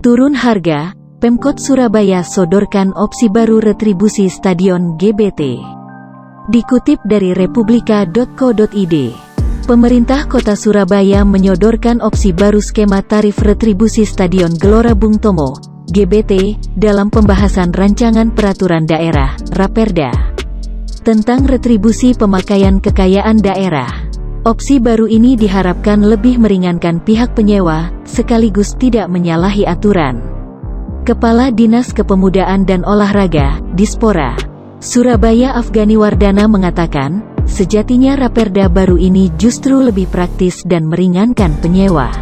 Turun harga, Pemkot Surabaya sodorkan opsi baru retribusi Stadion GBT. Dikutip dari republika.co.id, pemerintah Kota Surabaya menyodorkan opsi baru skema tarif retribusi Stadion Gelora Bung Tomo, GBT, dalam pembahasan Rancangan Peraturan Daerah, Raperda, tentang retribusi pemakaian kekayaan daerah. Opsi baru ini diharapkan lebih meringankan pihak penyewa, sekaligus tidak menyalahi aturan. Kepala Dinas Kepemudaan dan Olahraga, Dispora, Surabaya Afgani Wardana mengatakan, sejatinya Raperda baru ini justru lebih praktis dan meringankan penyewa.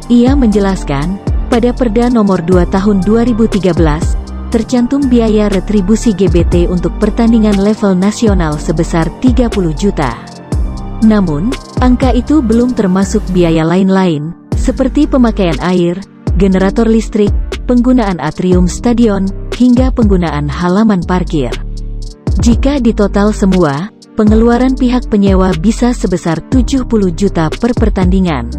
Ia menjelaskan, pada Perda Nomor 2 Tahun 2013, tercantum biaya retribusi GBT untuk pertandingan level nasional sebesar 30 juta. Namun, angka itu belum termasuk biaya lain-lain, seperti pemakaian air, generator listrik, penggunaan atrium stadion, hingga penggunaan halaman parkir. Jika ditotal semua, pengeluaran pihak penyewa bisa sebesar 70 juta per pertandingan.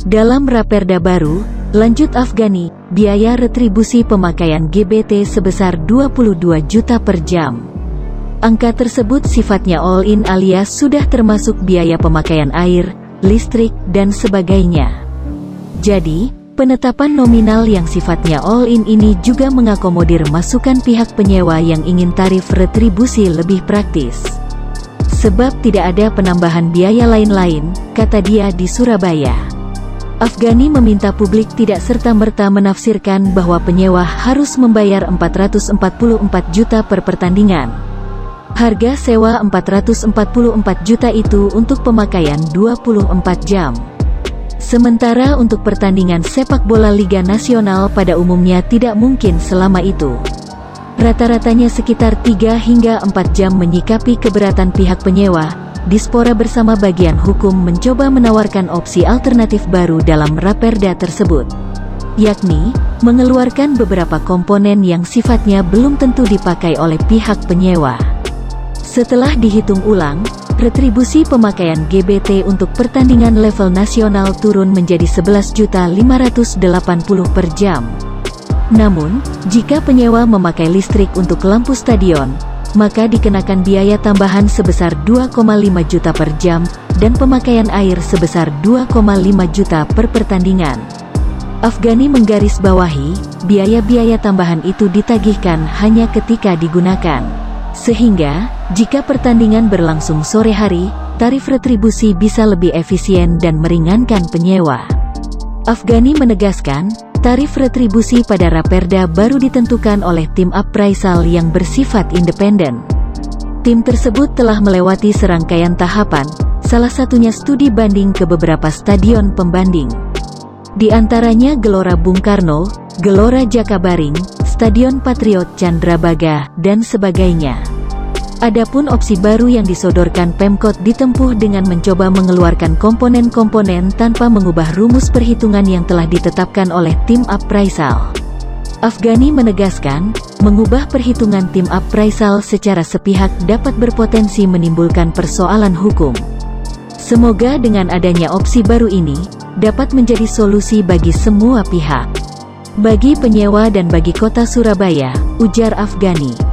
Dalam Raperda baru, lanjut Afgani, biaya retribusi pemakaian GBT sebesar 22 juta per jam. Angka tersebut sifatnya all-in alias sudah termasuk biaya pemakaian air, listrik, dan sebagainya. Jadi, penetapan nominal yang sifatnya all-in ini juga mengakomodir masukan pihak penyewa yang ingin tarif retribusi lebih praktis. Sebab tidak ada penambahan biaya lain-lain, kata dia di Surabaya. Afgani meminta publik tidak serta-merta menafsirkan bahwa penyewa harus membayar 444 juta per pertandingan. Harga sewa 444 juta itu untuk pemakaian 24 jam. Sementara untuk pertandingan sepak bola Liga Nasional pada umumnya tidak mungkin selama itu. Rata-ratanya sekitar 3 hingga 4 jam. Menyikapi keberatan pihak penyewa, Dispora bersama bagian hukum mencoba menawarkan opsi alternatif baru dalam Raperda tersebut, yakni mengeluarkan beberapa komponen yang sifatnya belum tentu dipakai oleh pihak penyewa. Setelah dihitung ulang, retribusi pemakaian GBT untuk pertandingan level nasional turun menjadi 11.580 per jam. Namun, jika penyewa memakai listrik untuk lampu stadion, maka dikenakan biaya tambahan sebesar 2,5 juta per jam, dan pemakaian air sebesar 2,5 juta per pertandingan. Afgani menggarisbawahi, biaya-biaya tambahan itu ditagihkan hanya ketika digunakan. Sehingga, jika pertandingan berlangsung sore hari, tarif retribusi bisa lebih efisien dan meringankan penyewa. Afgani menegaskan, tarif retribusi pada Raperda baru ditentukan oleh tim appraisal yang bersifat independen. Tim tersebut telah melewati serangkaian tahapan, salah satunya studi banding ke beberapa stadion pembanding. Di antaranya Gelora Bung Karno, Gelora Jakabaring, Stadion Patriot Candrabaga, dan sebagainya. Adapun opsi baru yang disodorkan Pemkot ditempuh dengan mencoba mengeluarkan komponen-komponen tanpa mengubah rumus perhitungan yang telah ditetapkan oleh tim appraisal. Afgani menegaskan, mengubah perhitungan tim appraisal secara sepihak dapat berpotensi menimbulkan persoalan hukum. Semoga dengan adanya opsi baru ini, dapat menjadi solusi bagi semua pihak. Bagi penyewa dan bagi Kota Surabaya, ujar Afgani.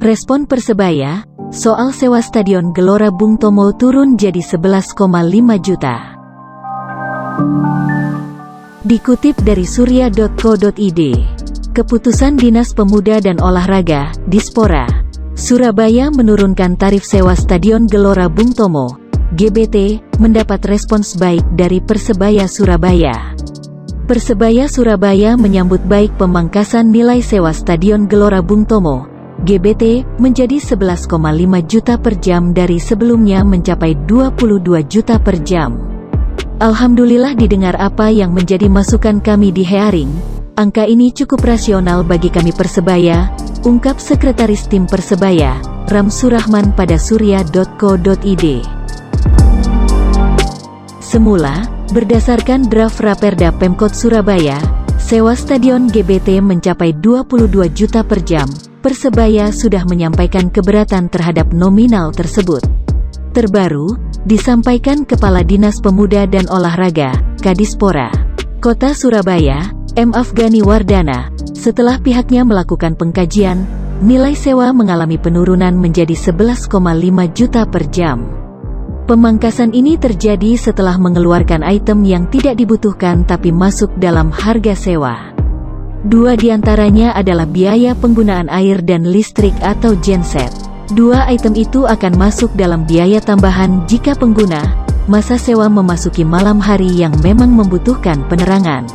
Respon Persebaya, soal sewa Stadion Gelora Bung Tomo turun jadi 11,5 juta. Dikutip dari surya.co.id, keputusan Dinas Pemuda dan Olahraga, Dispora, Surabaya menurunkan tarif sewa Stadion Gelora Bung Tomo, GBT, mendapat respons baik dari Persebaya Surabaya. Persebaya Surabaya menyambut baik pemangkasan nilai sewa Stadion Gelora Bung Tomo, GBT, menjadi 11,5 juta per jam dari sebelumnya mencapai 22 juta per jam. Alhamdulillah didengar apa yang menjadi masukan kami di hearing. Angka ini cukup rasional bagi kami Persebaya, ungkap Sekretaris Tim Persebaya, Ram Surahman pada surya.co.id. Semula, berdasarkan draft Raperda Pemkot Surabaya, sewa stadion GBT mencapai 22 juta per jam. Persebaya sudah menyampaikan keberatan terhadap nominal tersebut. Terbaru, disampaikan Kepala Dinas Pemuda dan Olahraga, Kadispora, Kota Surabaya, M. Afgani Wardana, setelah pihaknya melakukan pengkajian, nilai sewa mengalami penurunan menjadi 11,5 juta per jam. Pemangkasan ini terjadi setelah mengeluarkan item yang tidak dibutuhkan tapi masuk dalam harga sewa. Dua diantaranya adalah biaya penggunaan air dan listrik atau genset. Dua item itu akan masuk dalam biaya tambahan jika pengguna masa sewa memasuki malam hari yang memang membutuhkan penerangan.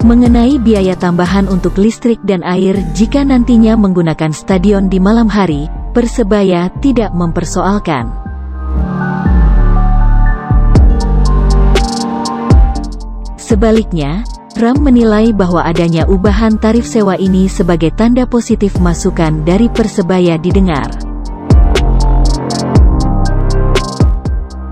Mengenai biaya tambahan untuk listrik dan air jika nantinya menggunakan stadion di malam hari, Persebaya tidak mempersoalkan. Sebaliknya, RAM menilai bahwa adanya ubahan tarif sewa ini sebagai tanda positif masukan dari Persebaya didengar.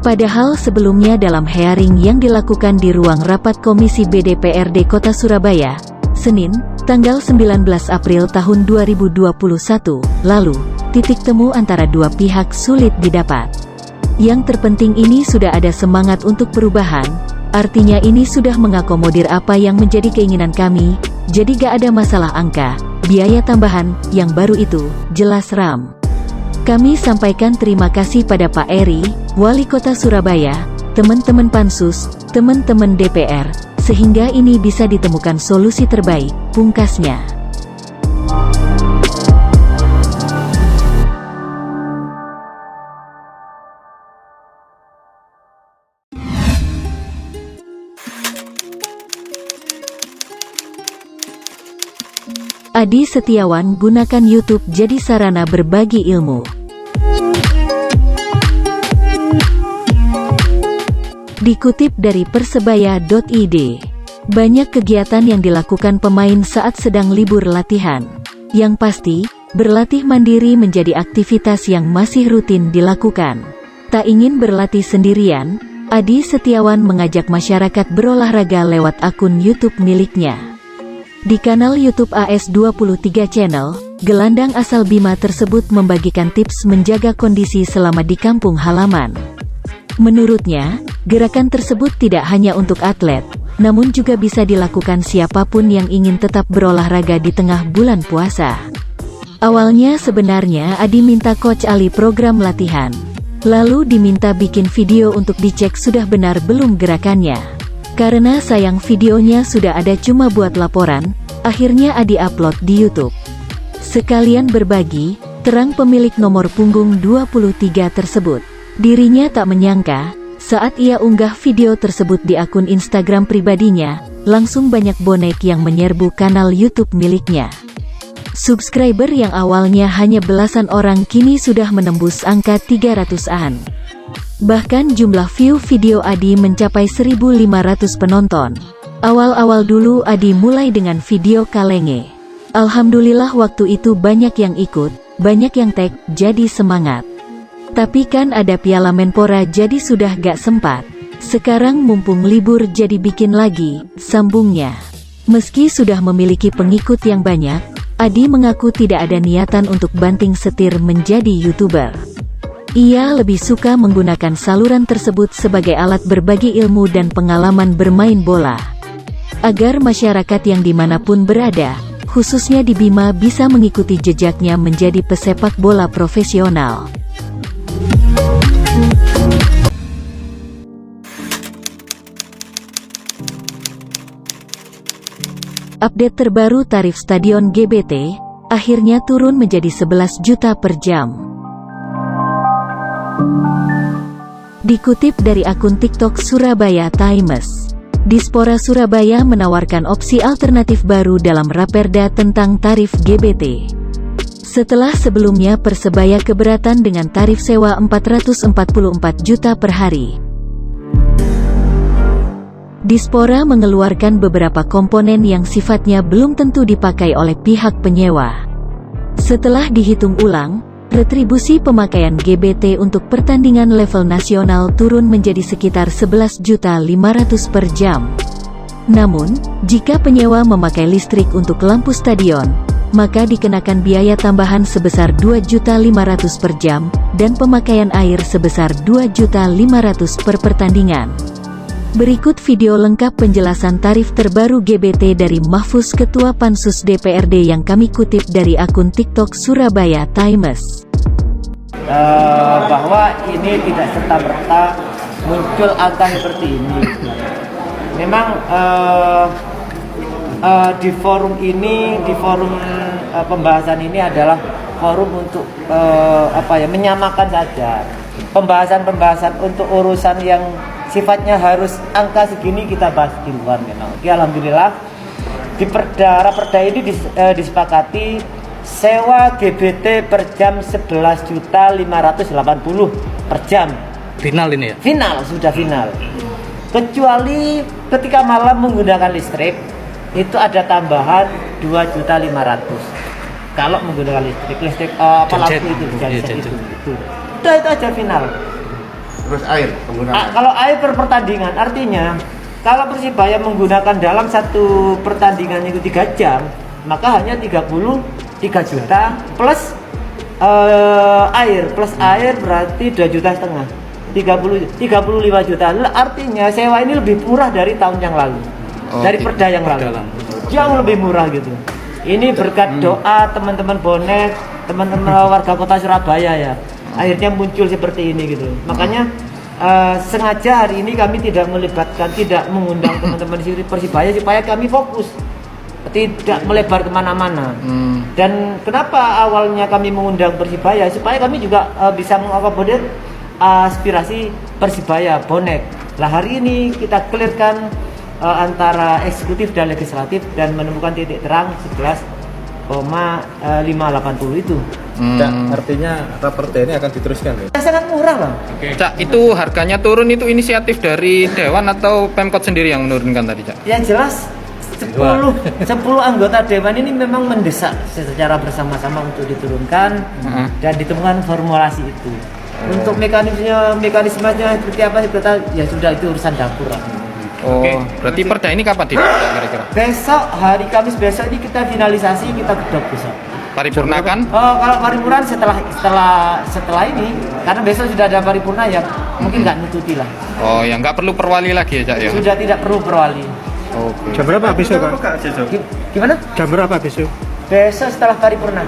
Padahal sebelumnya dalam hearing yang dilakukan di ruang rapat Komisi BDPRD Kota Surabaya, Senin, tanggal 19 April tahun 2021, lalu, titik temu antara dua pihak sulit didapat. Yang terpenting ini sudah ada semangat untuk perubahan, artinya ini sudah mengakomodir apa yang menjadi keinginan kami, jadi gak ada masalah angka, biaya tambahan, yang baru itu, jelas RAM. Kami sampaikan terima kasih pada Pak Eri, Wali Kota Surabaya, teman-teman Pansus, teman-teman DPR, sehingga ini bisa ditemukan solusi terbaik, pungkasnya. Adi Setiawan gunakan YouTube jadi sarana berbagi ilmu. Dikutip dari persebaya.id, banyak kegiatan yang dilakukan pemain saat sedang libur latihan. Yang pasti, berlatih mandiri menjadi aktivitas yang masih rutin dilakukan. Tak ingin berlatih sendirian, Adi Setiawan mengajak masyarakat berolahraga lewat akun YouTube miliknya. Di kanal YouTube AS23 Channel, gelandang asal Bima tersebut membagikan tips menjaga kondisi selama di kampung halaman. Menurutnya, gerakan tersebut tidak hanya untuk atlet, namun juga bisa dilakukan siapapun yang ingin tetap berolahraga di tengah bulan puasa. Awalnya sebenarnya Adi minta Coach Ali program latihan, lalu diminta bikin video untuk dicek sudah benar belum gerakannya. Karena sayang videonya sudah ada cuma buat laporan, akhirnya Adi upload di YouTube. Sekalian berbagi, terang pemilik nomor punggung 23 tersebut. Dirinya tak menyangka, saat ia unggah video tersebut di akun Instagram pribadinya, langsung banyak bonek yang menyerbu kanal YouTube miliknya. Subscriber yang awalnya hanya belasan orang kini sudah menembus angka 300-an. Bahkan jumlah view video Adi mencapai 1.500 penonton. Awal-awal dulu Adi mulai dengan video kalenge. Alhamdulillah waktu itu banyak yang ikut, banyak yang tag, jadi semangat. Tapi kan ada Piala Menpora jadi sudah gak sempat. Sekarang mumpung libur jadi bikin lagi, sambungnya. Meski sudah memiliki pengikut yang banyak, Adi mengaku tidak ada niatan untuk banting setir menjadi YouTuber. Ia lebih suka menggunakan saluran tersebut sebagai alat berbagi ilmu dan pengalaman bermain bola. Agar masyarakat yang dimanapun berada, khususnya di Bima bisa mengikuti jejaknya menjadi pesepak bola profesional. Update terbaru tarif stadion GBT, akhirnya turun menjadi 11 juta per jam. Dikutip dari akun TikTok Surabaya Times, Dispora Surabaya menawarkan opsi alternatif baru dalam Raperda tentang tarif GBT. Setelah sebelumnya Persebaya keberatan dengan tarif sewa 444 juta per hari. Dispora mengeluarkan beberapa komponen yang sifatnya belum tentu dipakai oleh pihak penyewa. Setelah dihitung ulang, retribusi pemakaian GBT untuk pertandingan level nasional turun menjadi sekitar 11.500.000 per jam. Namun, jika penyewa memakai listrik untuk lampu stadion, maka dikenakan biaya tambahan sebesar 2.500.000 per jam, dan pemakaian air sebesar 2.500.000 per pertandingan. Berikut video lengkap penjelasan tarif terbaru GBT dari Mahfuz Ketua Pansus DPRD yang kami kutip dari akun TikTok Surabaya Times. Bahwa ini tidak serta-merta muncul angka seperti ini. Memang di forum ini, di forum pembahasan ini adalah forum untuk menyamakan saja pembahasan untuk urusan yang sifatnya harus angka segini kita bahas di luar memang. Oke, alhamdulillah di Raperda ini disepakati sewa GBT per jam 11.580.000 per jam. Final ini ya? Final, sudah final. Kecuali ketika malam menggunakan listrik itu ada tambahan 2.500.000. Kalau menggunakan listrik lampu itu genset itu. Udah itu aja final. Terus air penggunaan. Kalau air per pertandingan, artinya kalau Persibaya menggunakan dalam satu pertandingan itu 3 jam, maka hanya 33 juta plus air berarti 2,5 juta, 35 juta. Artinya sewa ini lebih murah dari tahun yang lalu, dari perda yang lalu, jauh lebih murah gitu. Ini berkat doa teman-teman bonek, teman-teman warga kota Surabaya ya. Akhirnya muncul seperti ini gitu. Makanya sengaja hari ini kami tidak mengundang teman-teman Persibaya supaya kami fokus, tidak melebar kemana-mana. Dan kenapa awalnya kami mengundang Persibaya supaya kami juga bisa mengakomodir aspirasi Persibaya bonek. Lah hari ini kita clearkan antara eksekutif dan legislatif dan menemukan titik terang 11,580 itu. Artinya Raperda ini akan diteruskan ya? Sangat murah lah. Cak, itu harganya turun itu inisiatif dari Dewan atau Pemkot sendiri yang menurunkan tadi, Cak? Yang jelas 10 anggota Dewan ini memang mendesak secara bersama-sama untuk diturunkan dan ditemukan formulasi itu. Untuk mekanismenya seperti apa ya sudah, itu urusan dapur lah. Berarti perda ini kapan kira-kira? Besok, hari Kamis besok ini kita finalisasi, kita gedok besok. Paripurna kan? Kalau paripurna setelah ini, karena besok sudah ada paripurna ya mungkin nggak nututi lah. Oh, ya nggak perlu perwali lagi ya, Cak ya? Sudah tidak perlu perwali. Jam berapa besok, Pak? Gimana? Jam berapa besok? Besok setelah paripurna.